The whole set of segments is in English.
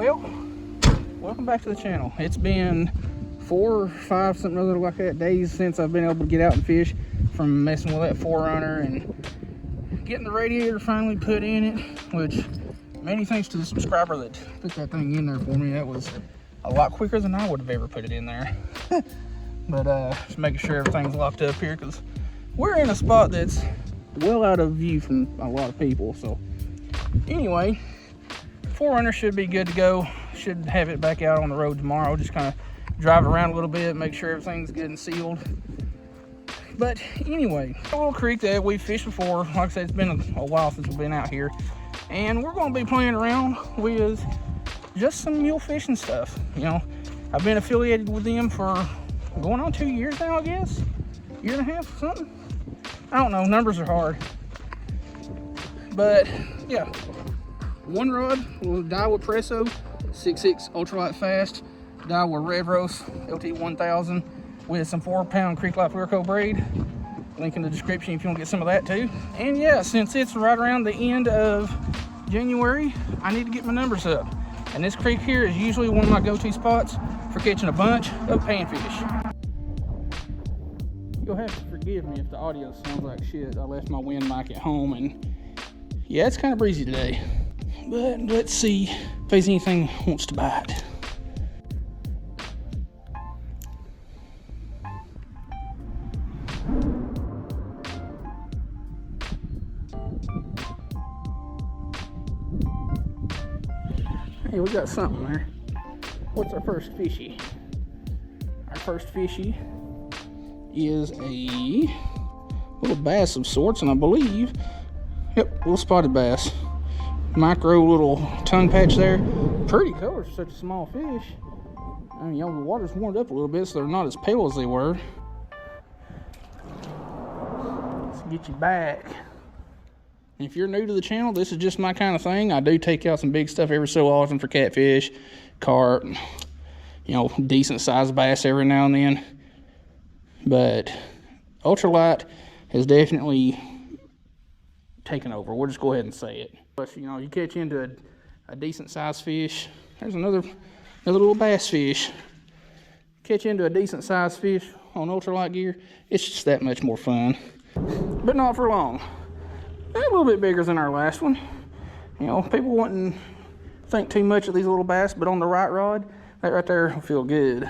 Well, welcome back to the channel. It's been 4 or 5, something other like that, days since I've been able to get out and fish from messing with that 4-runner and getting the radiator finally put in it, which many thanks to the subscriber that put that thing in there for me. That was a lot quicker than I would have ever put it in there. But just making sure everything's locked up here because we're in a spot that's well out of view from a lot of people. So anyway, 4-runner should be good to go. Should have it back out on the road tomorrow. Just kind of drive around a little bit, make sure everything's good and sealed. But anyway, a little creek that we fished before. Like I said, it's been a while since we've been out here, and we're going to be playing around with just some mule fishing stuff. You know, I've been affiliated with them for going on 2 years now, I guess. Year and a half, something. I don't know, numbers are hard. But yeah, one rod will Daiwa Presso 6.6 ultralight fast, Daiwa Revros LT 1000 with some 4-pound creek life Lurco braid. Link in the description if you want to get some of that too. And yeah, since it's right around the end of January, I need to get my numbers up. And this creek here is usually one of my go-to spots for catching a bunch of panfish. You'll have to forgive me if the audio sounds like shit. I left my wind mic at home, and yeah, it's kind of breezy today. But let's see if there's anything wants to bite. Hey, we got something there. What's our first fishy? Our first fishy is a little bass of sorts, and I believe, yep, little spotted bass. Micro little tongue patch there. Pretty color for such a small fish. I mean, you know, the water's warmed up a little bit, so they're not as pale as they were. Let's get you back. If you're new to the channel, this is just my kind of thing. I do take out some big stuff every so often for catfish, carp, you know, decent sized bass every now and then. But ultralight has definitely taken over. We'll just go ahead and say it. But you know, you catch into a decent sized fish. There's another little bass fish. Catch into a decent sized fish on ultralight gear, it's just that much more fun. But not for long. A little bit bigger than our last one. You know, people wouldn't think too much of these little bass, but on the right rod, that right there will feel good.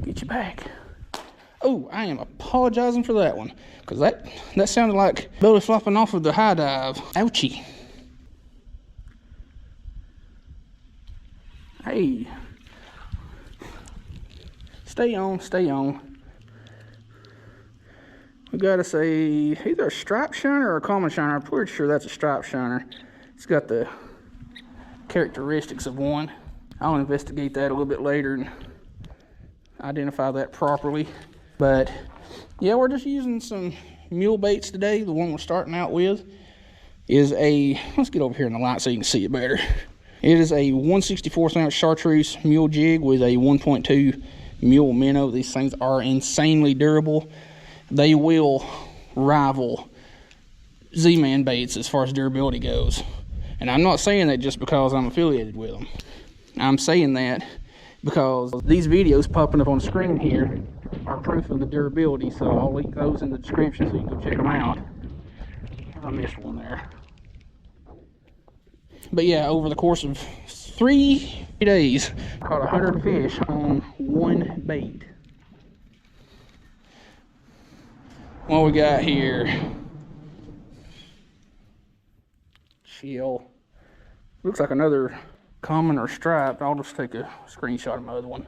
Get you back. Oh, I am apologizing for that one, because that sounded like belly flopping off of the high dive. Ouchie. Hey. Stay on, stay on. We gotta say either a stripe shiner or a common shiner. I'm pretty sure that's a stripe shiner. It's got the characteristics of one. I'll investigate that a little bit later and identify that properly. But yeah, we're just using some mule baits today. The one we're starting out with is a, let's get over here in the light so you can see it better. It is a 1/64 ounce chartreuse mule jig with a 1.2 mule minnow. These things are insanely durable. They will rival Z-Man baits as far as durability goes. And I'm not saying that just because I'm affiliated with them. I'm saying that because these videos popping up on the screen here are proof of the durability, so I'll link those in the description so you can go check them out. I missed one there. But yeah, over the course of 3 days, caught 100 fish on one bait. What we got here? Chill. Looks like another common or striped. I'll just take a screenshot of my other one.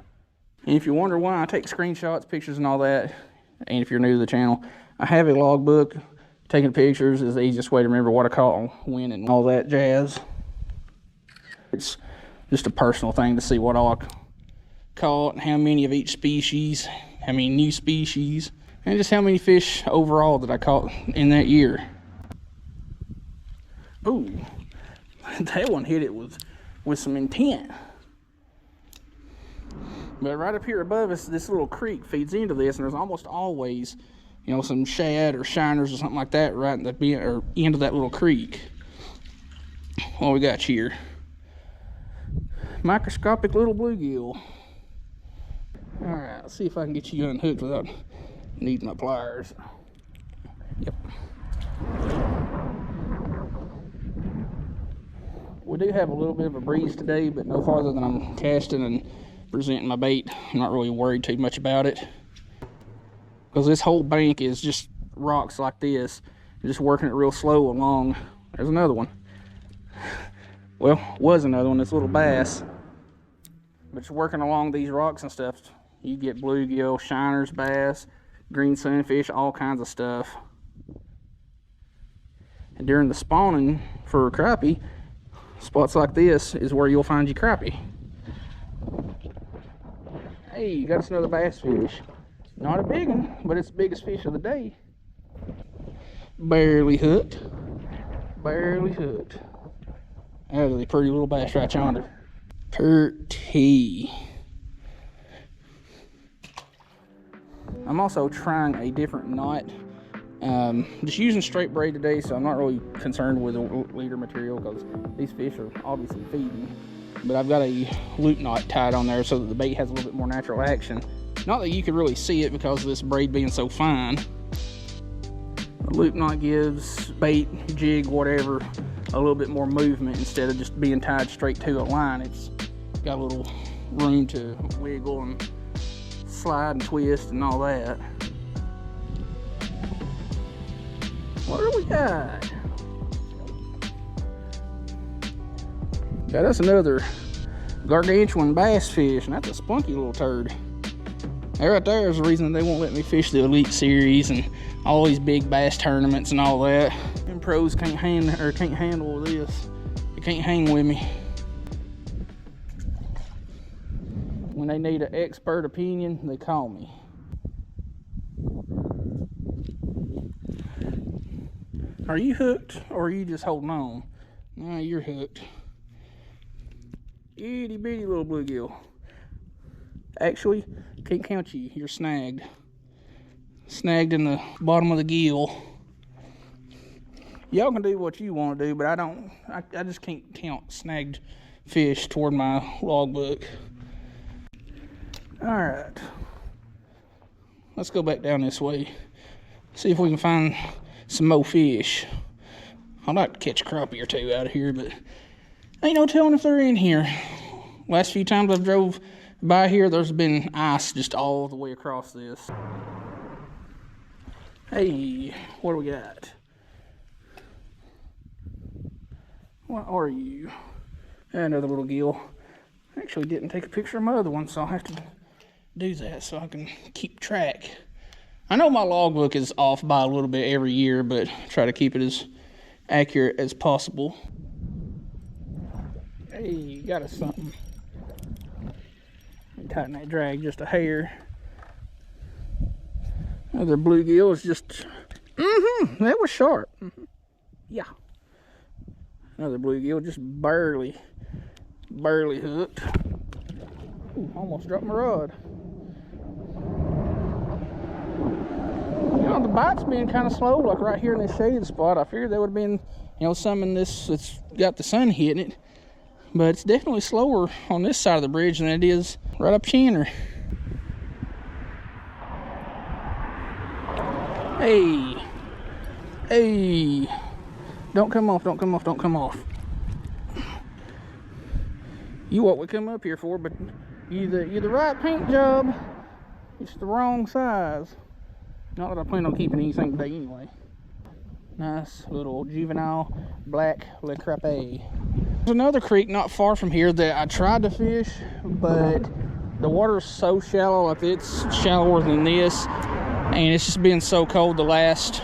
And if you wonder why I take screenshots, pictures and all that, and if you're new to the channel, I have a logbook. Taking pictures is the easiest way to remember what I caught, when, and all that jazz. It's just a personal thing to see what all I caught, and how many of each species, how many new species, and just how many fish overall that I caught in that year. Ooh, that one hit it with some intent. But right up here above us, this little creek feeds into this, and there's almost always, you know, some shad or shiners or something like that right at the end of that little creek. What we got here? microscopic little bluegill. Alright, let's see if I can get you unhooked without needing my pliers. Yep. We do have a little bit of a breeze today, but no farther than I'm casting and presenting my bait. I'm not really worried too much about it, because this whole bank is just rocks like this, just working it real slow along. There's another one. Well, was another one, this little bass. But just working along these rocks and stuff, you get bluegill, shiners, bass, green sunfish, all kinds of stuff. And during the spawning for crappie, spots like this is where you'll find your crappie. Hey, you got us another bass fish. Not a big one, but it's the biggest fish of the day. Barely hooked. Barely hooked. Ugly, pretty little bass right yonder. Pretty. I'm also trying a different knot. Just using straight braid today, so I'm not really concerned with the leader material because these fish are obviously feeding. But I've got a loop knot tied on there so that the bait has a little bit more natural action. Not that you could really see it because of this braid being so fine. A loop knot gives bait, jig, whatever, a little bit more movement instead of just being tied straight to a line. It's got a little room to wiggle and slide and twist and all that. What do we got? Got us another gargantuan bass fish, and that's a spunky little turd. That right there is the reason they won't let me fish the Elite Series and all these big bass tournaments and all that. And pros can't handle this. They can't hang with me. When they need an expert opinion, they call me. Are you hooked, or are you just holding on? No, you're hooked. Itty bitty little bluegill. Actually, can't count you. You're snagged. Snagged in the bottom of the gill. Y'all can do what you want to do, but I just can't count snagged fish toward my logbook. Alright. Let's go back down this way. See if we can find some more fish. I'd like to catch a crappie or two out of here, but ain't no telling if they're in here. Last few times I've drove by here, there's been ice just all the way across this. Hey, what do we got? What are you? Another little gill. I actually didn't take a picture of my other one, so I'll have to do that so I can keep track. I know my logbook is off by a little bit every year, but try to keep it as accurate as possible. Hey, got us something. Tighten that drag just a hair. Another bluegill is just, that was sharp. Yeah. Another bluegill, just barely hooked. Ooh, almost dropped my rod. You know, the bite's been kind of slow, like right here in this shaded spot. I figured there would have been, some in this that's got the sun hitting it. But it's definitely slower on this side of the bridge than it is right up yonder. Hey. Hey. Don't come off, don't come off, don't come off. You what we come up here for, but you're the right paint job. It's the wrong size. Not that I plan on keeping anything today anyway. Nice little juvenile black le crappie. There's another creek not far from here that I tried to fish, but the water's so shallow, like it's shallower than this, and it's just been so cold the last,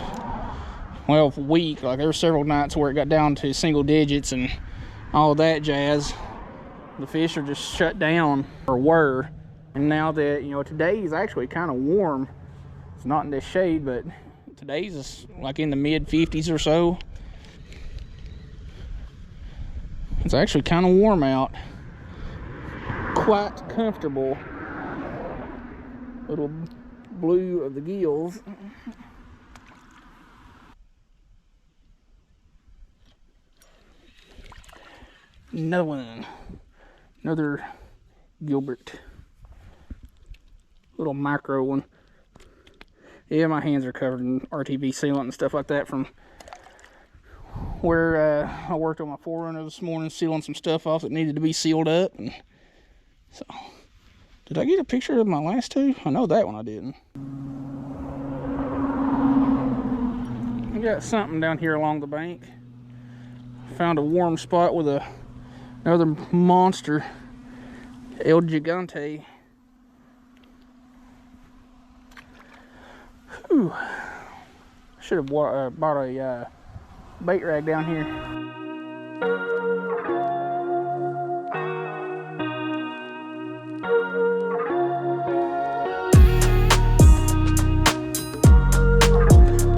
week. Like there were several nights where it got down to single digits and all that jazz. The fish are just shut down, or were. And now that, today is actually kind of warm. It's not in this shade, but today's is like in the mid 50s or so. It's actually kind of warm out. Quite comfortable. Little blue of the gills. Another one. Another Gilbert. Little micro one. Yeah, my hands are covered in RTV sealant and stuff like that from where I worked on my 4Runner this morning, sealing some stuff off that needed to be sealed up. And so, did I get a picture of my last two? I know that one I didn't. I got something down here along the bank. Found a warm spot with another monster, El Gigante. Whew. Should have bought a bait rag down here.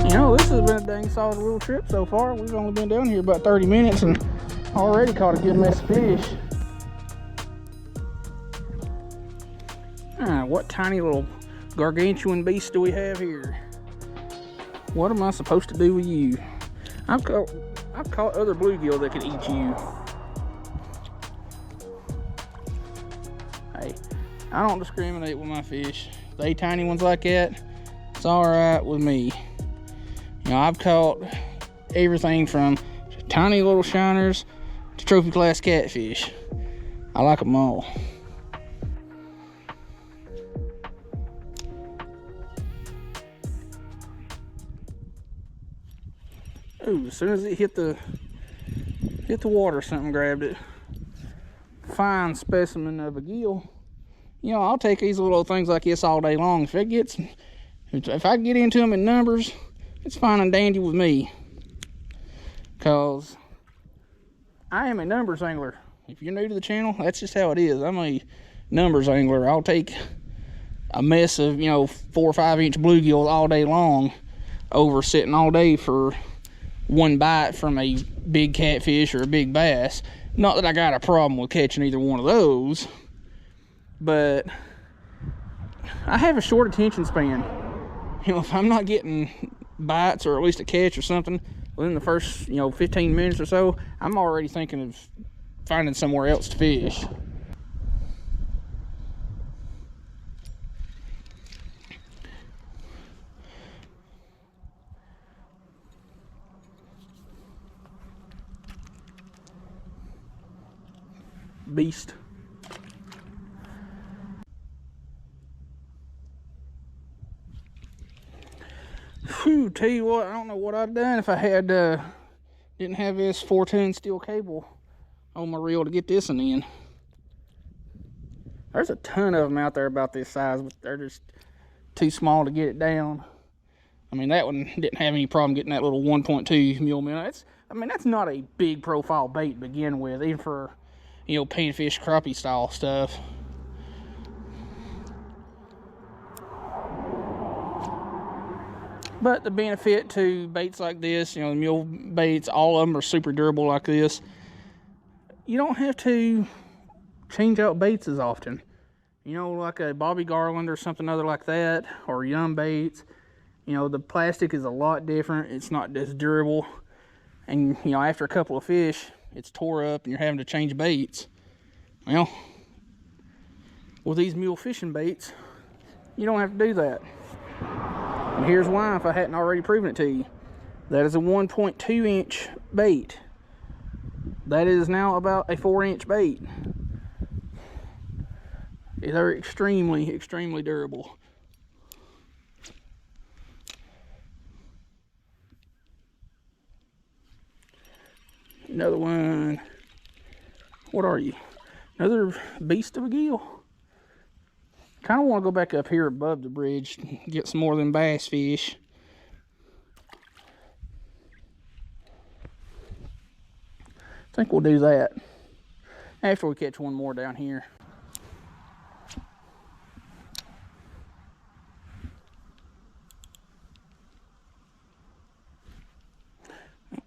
You know, this has been a dang solid little trip so far. We've only been down here about 30 minutes and already caught a good mess of fish. What tiny little gargantuan beast do we have here? What am I supposed to do with you? I've caught other bluegill that could eat you. Hey, I don't discriminate with my fish. They tiny ones like that, it's alright with me. You know, I've caught everything from tiny little shiners to trophy class catfish. I like them all. Ooh, as soon as it hit the water, something grabbed it. Fine specimen of a gill. You know, I'll take these little things like this all day long. If I get into them in numbers, it's fine and dandy with me. Cause I am a numbers angler. If you're new to the channel, that's just how it is. I'm a numbers angler. I'll take a mess of, 4 or 5 inch bluegills all day long over sitting all day for one bite from a big catfish or a big bass. Not that I got a problem with catching either one of those, but I have a short attention span. You know, if I'm not getting bites or at least a catch or something within the first 15 minutes or so, I'm already thinking of finding somewhere else to fish. Beast. Whew, tell you what, I don't know what I'd done if I had didn't have this 4-ton steel cable on my reel to get this one in. There's a ton of them out there about this size, but they're just too small to get it down. I mean, that one didn't have any problem getting that little 1.2 millimeter. That's not a big profile bait to begin with, even for panfish, crappie style stuff. But the benefit to baits like this, the mule baits, all of them are super durable like this. You don't have to change out baits as often. Like a Bobby Garland or something other like that, or Yum baits. The plastic is a lot different. It's not as durable. And, after a couple of fish, it's tore up and you're having to change baits. Well, with these mule fishing baits, you don't have to do that. And here's why, if I hadn't already proven it to you. That is a 1.2 inch bait. That is now about a 4-inch bait. They're extremely, extremely durable. Another one. What are you? Another beast of a gill. Kind of want to go back up here above the bridge and get some more of them bass fish. I think we'll do that after we catch one more down here.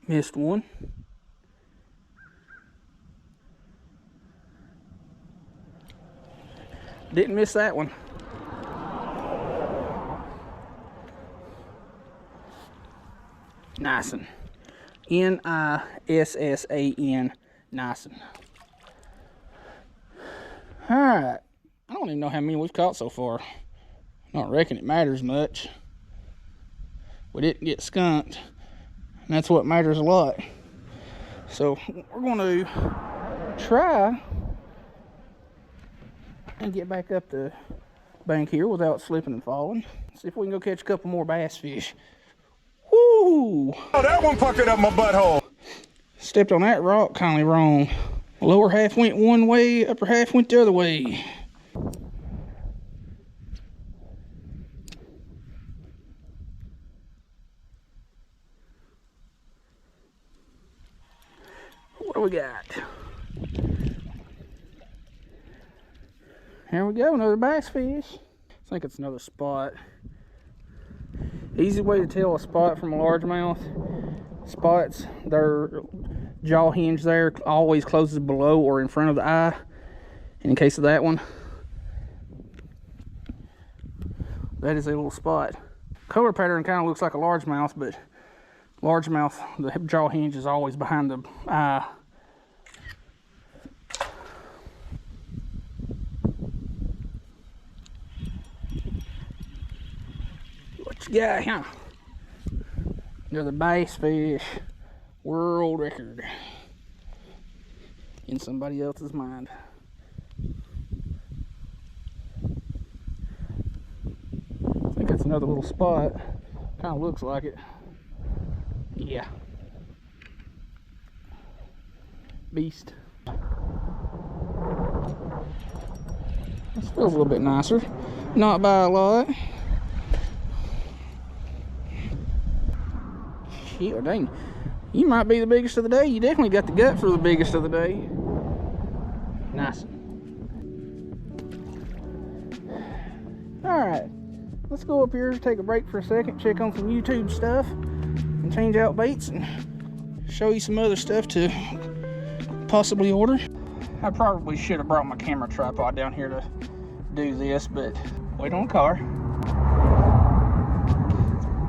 Missed one. Didn't miss that one. Nice-un. Nissan. Nice-un. All right. I don't even know how many we've caught so far. I don't reckon it matters much. We didn't get skunked, and that's what matters a lot. So we're going to try and get back up the bank here without slipping and falling. See if we can go catch a couple more bass fish. Woo! Oh, that one puckered up my butthole. Stepped on that rock kindly wrong. Lower half went one way, upper half went the other way. What do we got? Here we go, another bass fish. I think it's another spot. Easy way to tell a spot from a largemouth. Spots, their jaw hinge there always closes below or in front of the eye. In case of that one, that is a little spot. Color pattern kind of looks like a largemouth, but largemouth, the jaw hinge is always behind the eye. What you got, huh? Another bass fish. World record. In somebody else's mind. I think that's another little spot. Kind of looks like it. Yeah. Beast. This feels a little bit nicer. Not by a lot. Shit, dang. You might be the biggest of the day. You definitely got the gut for the biggest of the day. Nice. Alright. Let's go up here, take a break for a second, check on some YouTube stuff, and change out baits, and show you some other stuff to possibly order. I probably should have brought my camera tripod down here to do this, but wait on the car.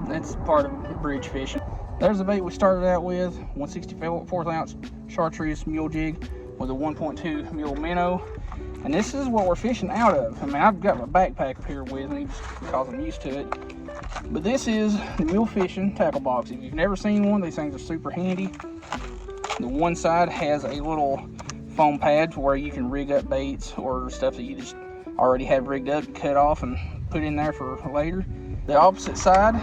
That's part of bridge fishing. There's the bait we started out with, 1/64 ounce chartreuse mule jig with a 1.2 mule minnow. And this is what we're fishing out of. I mean, I've got my backpack up here with me just because I'm used to it. But this is the mule fishing tackle box. If you've never seen one, these things are super handy. The one side has a little foam pad where you can rig up baits or stuff that you just already have rigged up and cut off and put in there for later. The opposite side,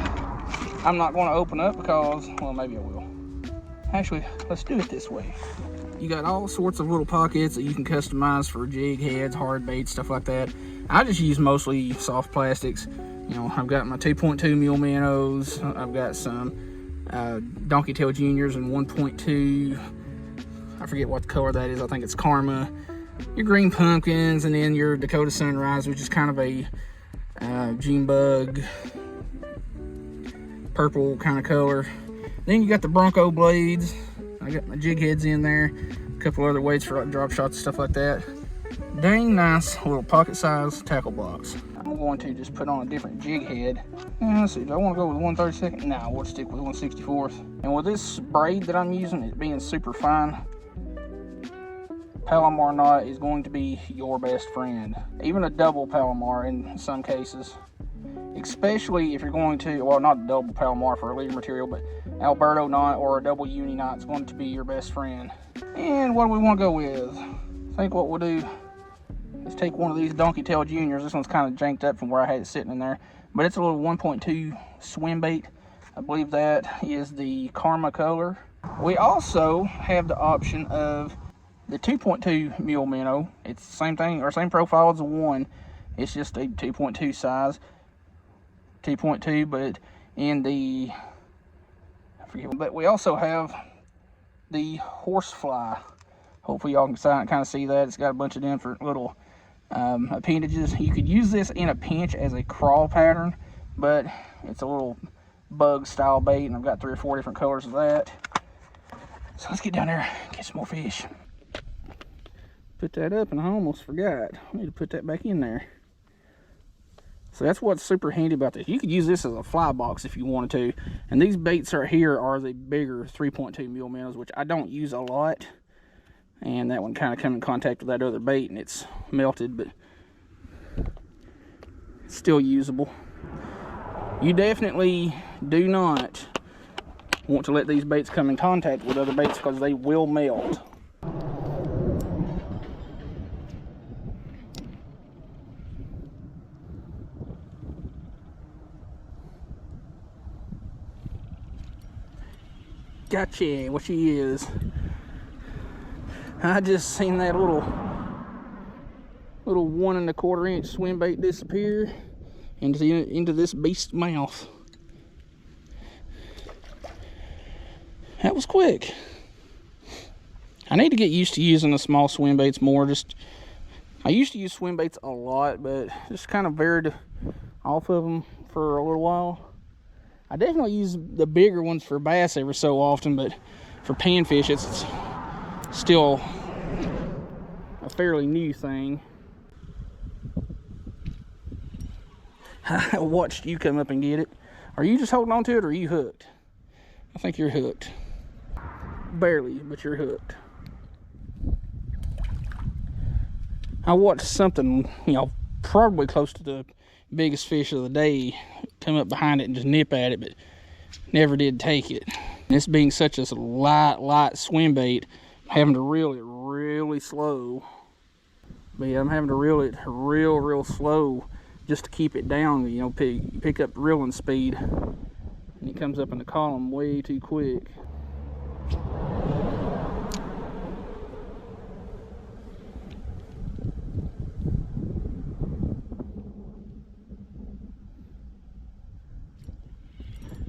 I'm not going to open up because, well, maybe I will. Actually, let's do it this way. You got all sorts of little pockets that you can customize for jig heads, hard baits, stuff like that. I just use mostly soft plastics. You know, I've got my 2.2 mule minnows. I've got some Donkey Tail Juniors and 1.2. I forget what the color that is. I think it's Karma. Your green pumpkins, and then your Dakota Sunrise, which is kind of a Gene Bug purple kind of color. Then you got the Bronco blades. I got my jig heads in there, a couple other weights for drop shots and stuff like that. Dang nice little pocket size tackle box. I'm going to just put on a different jig head. And let's see, do I want to go with 1/32? No, we'll stick with 1/64. And with this braid that I'm using, it being super fine, Palomar knot is going to be your best friend. Even a double Palomar in some cases. Especially if you're going to, well, not a double Palomar for a leader material, but Alberto knot or a double uni knot is going to be your best friend. And what do we want to go with? I think what we'll do is take one of these Donkey Tail Juniors. This one's kind of janked up from where I had it sitting in there, but it's a little 1.2 Swimbait. I believe that is the Karma color. We also have the option of the 2.2 mule minnow. It's the same thing, or same profile as the one. It's just a 2.2 size. 2.2, but in the, I forget, but we also have the horsefly. Hopefully y'all can kind of see that. It's got a bunch of different little appendages. You could use this in a pinch as a crawl pattern, but it's a little bug style bait, and I've got 3 or 4 different colors of that. So let's get down there and get some more fish. Put that up and I almost forgot. I need to put that back in there. So that's what's super handy about this. You could use this as a fly box if you wanted to. And these baits right here are the bigger 3.2 mule minnows, which I don't use a lot. and that one kind of come in contact with that other bait and it's melted, but it's still usable. You definitely do not want to let these baits come in contact with other baits because they will melt. Gotcha, what she is. I just seen that little 1 1/4 inch swim bait disappear into this beast's mouth. That was quick. I need to get used to using the small swim baits more. I used to use swim baits a lot, but just kind of varied off of them for a little while. I definitely use the bigger ones for bass every so often, but for panfish, it's still a fairly new thing. I watched you come up and get it. Are you just holding on to it, or are you hooked? I think you're hooked. Barely, but you're hooked. I watched something, probably close to the biggest fish of the day come up behind it and just nip at it, but never did take it. This being such a light swim bait, I'm having to reel it really slow. But yeah, I'm having to reel it real slow just to keep it down, pick up reeling speed. And it comes up in the column way too quick.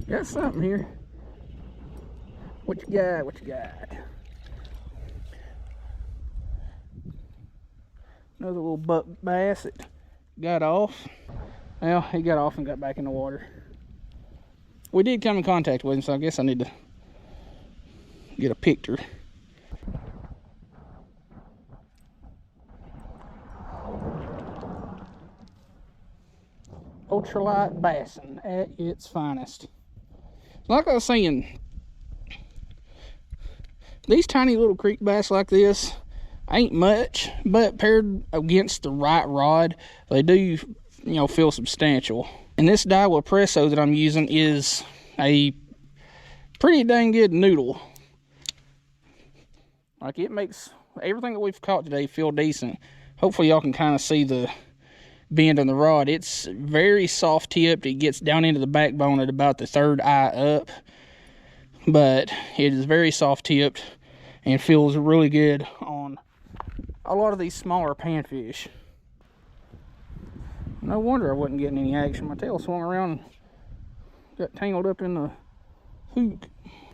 Got something here. What you got? What you got? Another little buck bass that got off. Well, he got off and got back in the water. We did come in contact with him, so I guess I need to get a picture. Ultralight bassing at its finest. Like I was saying, these tiny little creek bass like this ain't much, but paired against the right rod, they do, feel substantial. And this Daiwa Presso that I'm using is a pretty dang good noodle. Like, it makes everything that we've caught today feel decent. Hopefully y'all can kind of see the bend on the rod. It's very soft tipped. It gets down into the backbone at about the third eye up, but it is very soft tipped and feels really good on a lot of these smaller panfish. No wonder I wasn't getting any action. My tail swung around and got tangled up in the hook.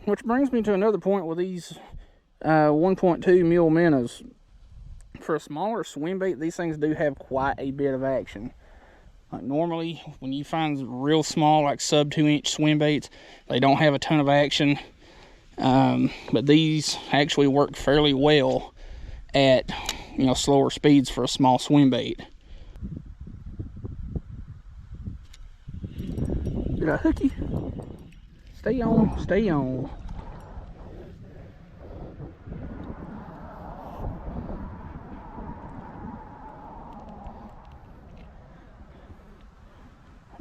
Which brings me to another point with these 1.2 mil minnows. For a smaller swim bait, these things do have quite a bit of action. Like, normally, when you find real small, like sub 2 inch swim baits, they don't have a ton of action. But these actually work fairly well at, slower speeds for a small swim bait. Did I hook you? Stay on, stay on.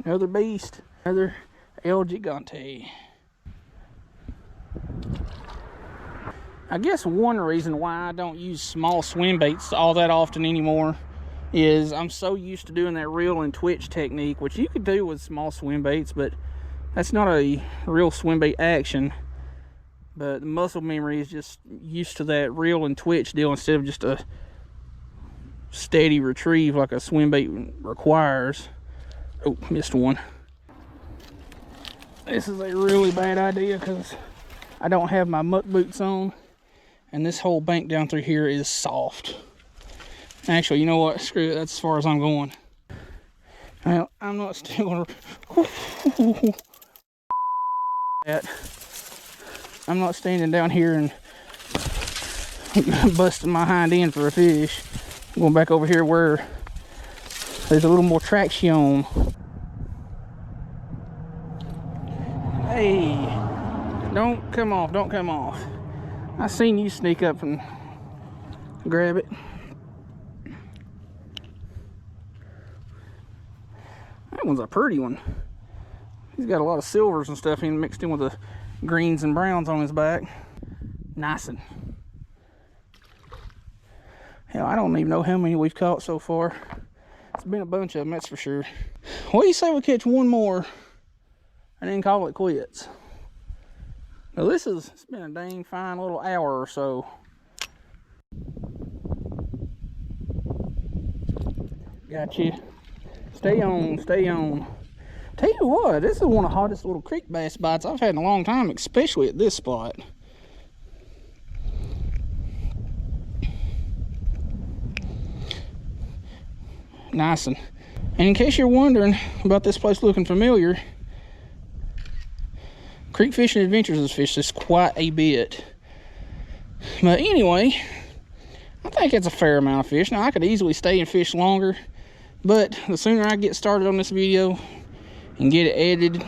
Another beast, another El Gigante. I guess one reason why I don't use small swim baits all that often anymore is I'm so used to doing that reel and twitch technique, which you could do with small swim baits, but that's not a real swim bait action. But the muscle memory is just used to that reel and twitch deal instead of just a steady retrieve like a swim bait requires. Oh, missed one. This is a really bad idea because I don't have my muck boots on, and this whole bank down through here is soft. Actually, you know what? Screw it. That's as far as I'm going. Well, I'm not still gonna. I'm not standing down here and busting my hind end for a fish. I'm going back over here where there's a little more traction. Hey, don't come off, don't come off. I seen you sneak up and grab it. That one's a pretty one. He's got a lot of silvers and stuff in mixed in with the greens and browns on his back. Nice one. Hell, I don't even know how many we've caught so far. It's been a bunch of them, that's for sure. What do you say we catch one more and then call it quits? Now it's been a dang fine little hour or so. Gotcha. Stay on, stay on. Tell you what, this is one of the hottest little creek bass bites I've had in a long time, especially at this spot. Nice one. And in case you're wondering about this place looking familiar, Creek Fishing Adventures has fished this quite a bit. But anyway, I think it's a fair amount of fish. Now, I could easily stay and fish longer, but the sooner I get started on this video and get it edited,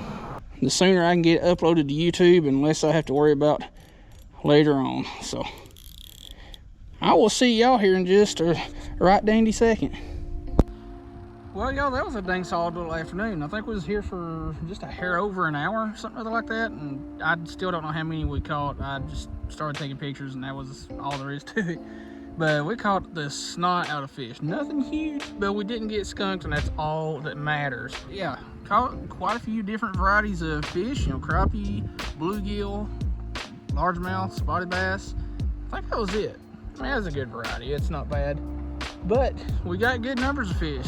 the sooner I can get it uploaded to YouTube, and less I have to worry about later on. So, I will see y'all here in just a right dandy second. Well, y'all, that was a dang solid little afternoon. I think we was here for just a hair over an hour, something like that, and I still don't know how many we caught. I just started taking pictures, and that was all there is to it. But we caught the snot out of fish. Nothing huge, but we didn't get skunked, and that's all that matters. Yeah, caught quite a few different varieties of fish. You know, crappie, bluegill, largemouth, spotted bass. I think that was it. I mean, that was a good variety. It's not bad. But we got good numbers of fish.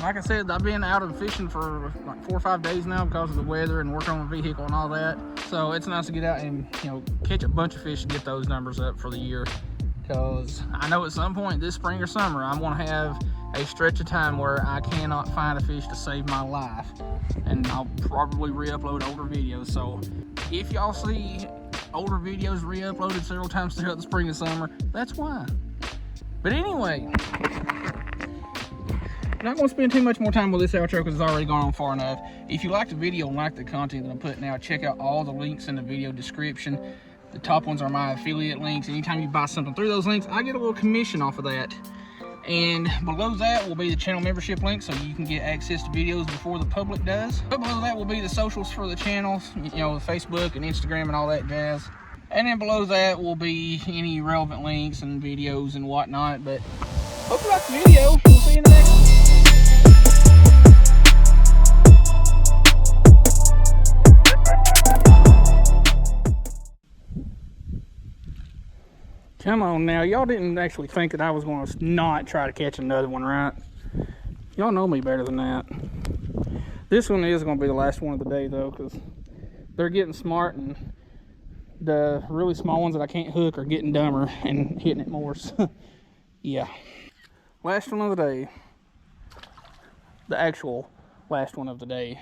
Like I said, I've been out of fishing for like 4 or 5 days now because of the weather and working on the vehicle and all that. So it's nice to get out and, you know, catch a bunch of fish and get those numbers up for the year. Because I know at some point this spring or summer, I'm going to have a stretch of time where I cannot find a fish to save my life. And I'll probably re-upload older videos. So if y'all see older videos re-uploaded several times throughout the spring and summer, that's why. But anyway, I'm not going to spend too much more time with this outro because it's already gone on far enough. If you like the video and like the content that I'm putting out, check out all the links in the video description. The top ones are my affiliate links. Anytime you buy something through those links, I get a little commission off of that. And below that will be the channel membership link, so you can get access to videos before the public does. But below that will be the socials for the channels, you know, Facebook and Instagram and all that jazz. And then below that will be any relevant links and videos and whatnot. But hope you like the video. We'll see you in the next one. Come on now, y'all didn't actually think that I was going to not try to catch another one, right? Y'all know me better than that. This one is going to be the last one of the day, though, because they're getting smart, and the really small ones that I can't hook are getting dumber and hitting it more. So, yeah. Last one of the day. The actual last one of the day.